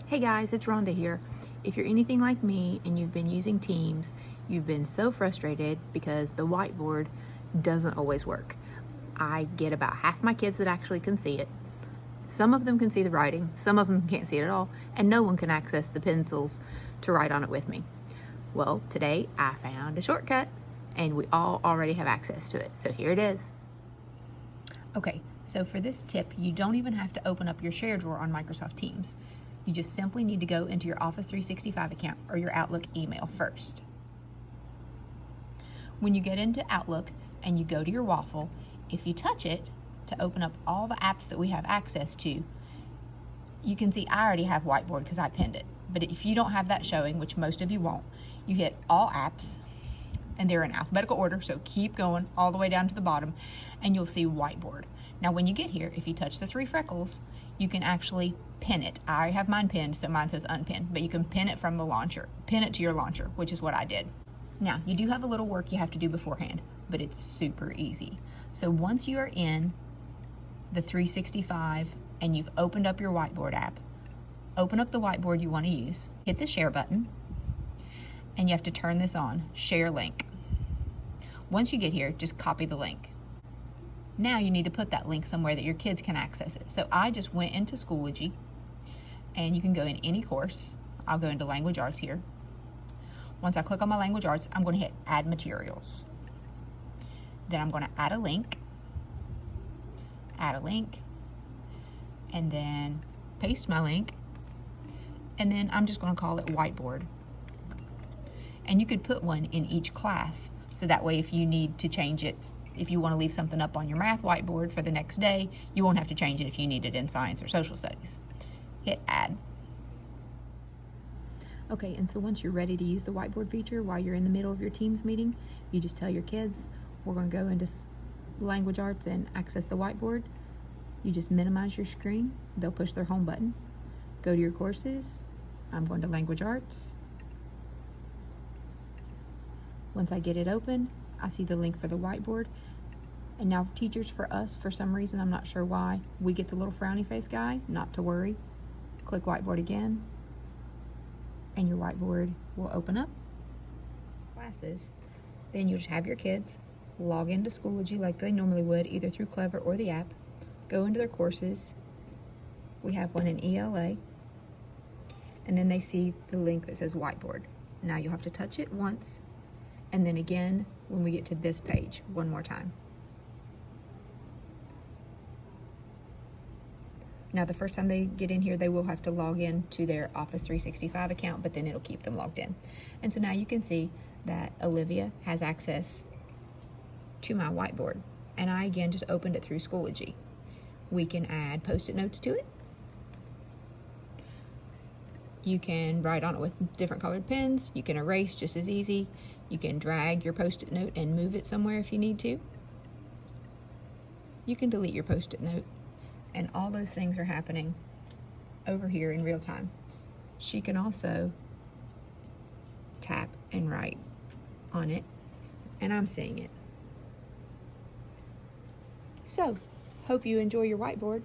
Hey guys, it's Rhonda here. If you're anything like me and you've been using Teams, you've been so frustrated because the whiteboard doesn't always work. I get about half my kids that actually can see it. Some of them can see the writing, some of them can't see it at all, and no one can access the pencils to write on it with me. Well, today I found a shortcut and we all already have access to it. So here it is. Okay, so for this tip, you don't even have to open up your share drawer on Microsoft Teams. You just simply need to go into your Office 365 account or your Outlook email first. When you get into Outlook and you go to your waffle, if you touch it to open up all the apps that we have access to, you can see I already have Whiteboard because I pinned it. But if you don't have that showing, which most of you won't, you hit all apps and they're in alphabetical order, so keep going all the way down to the bottom and you'll see Whiteboard. Now when you get here, if you touch the three freckles, you can actually pin it. I have mine pinned, so mine says unpinned, but you can pin it from the launcher. Pin it to your launcher, which is what I did. Now, you do have a little work you have to do beforehand, but it's super easy. So once you are in the 365 and you've opened up your Whiteboard app, open up the whiteboard you want to use, hit the share button, and you have to turn this on, share link. Once you get here, just copy the link. Now you need to put that link somewhere that your kids can access it. So I just went into Schoology, and you can go in any course. I'll go into Language Arts here. Once I click on my Language Arts, I'm going to hit Add Materials. Then I'm going to add a link, and then paste my link, and then I'm just going to call it Whiteboard. And you could put one in each class, so that way if you need to change it, if you want to leave something up on your math whiteboard for the next day, you won't have to change it if you need it in science or social studies. Hit add. Okay, and so once you're ready to use the whiteboard feature while you're in the middle of your Teams meeting, you just tell your kids, we're going to go into Language Arts and access the whiteboard. You just minimize your screen. They'll push their home button. Go to your courses. I'm going to Language Arts. Once I get it open, I see the link for the whiteboard. And now teachers, for us, for some reason, I'm not sure why, we get the little frowny face guy. Not to worry. Click Whiteboard again, and your whiteboard will open up. Classes. Then you just have your kids log into Schoology like they normally would, either through Clever or the app. Go into their courses. We have one in ELA. And then they see the link that says Whiteboard. Now you'll have to touch it once, and then again when we get to this page, one more time. Now the first time they get in here, they will have to log in to their Office 365 account, but then it'll keep them logged in. And so now you can see that Olivia has access to my whiteboard. And I again just opened it through Schoology. We can add Post-it notes to it. You can write on it with different colored pens. You can erase just as easy. You can drag your Post-it note and move it somewhere if you need to. You can delete your Post-it note. And all those things are happening over here in real time. She can also tap and write on it, and I'm seeing it. So, hope you enjoy your whiteboard.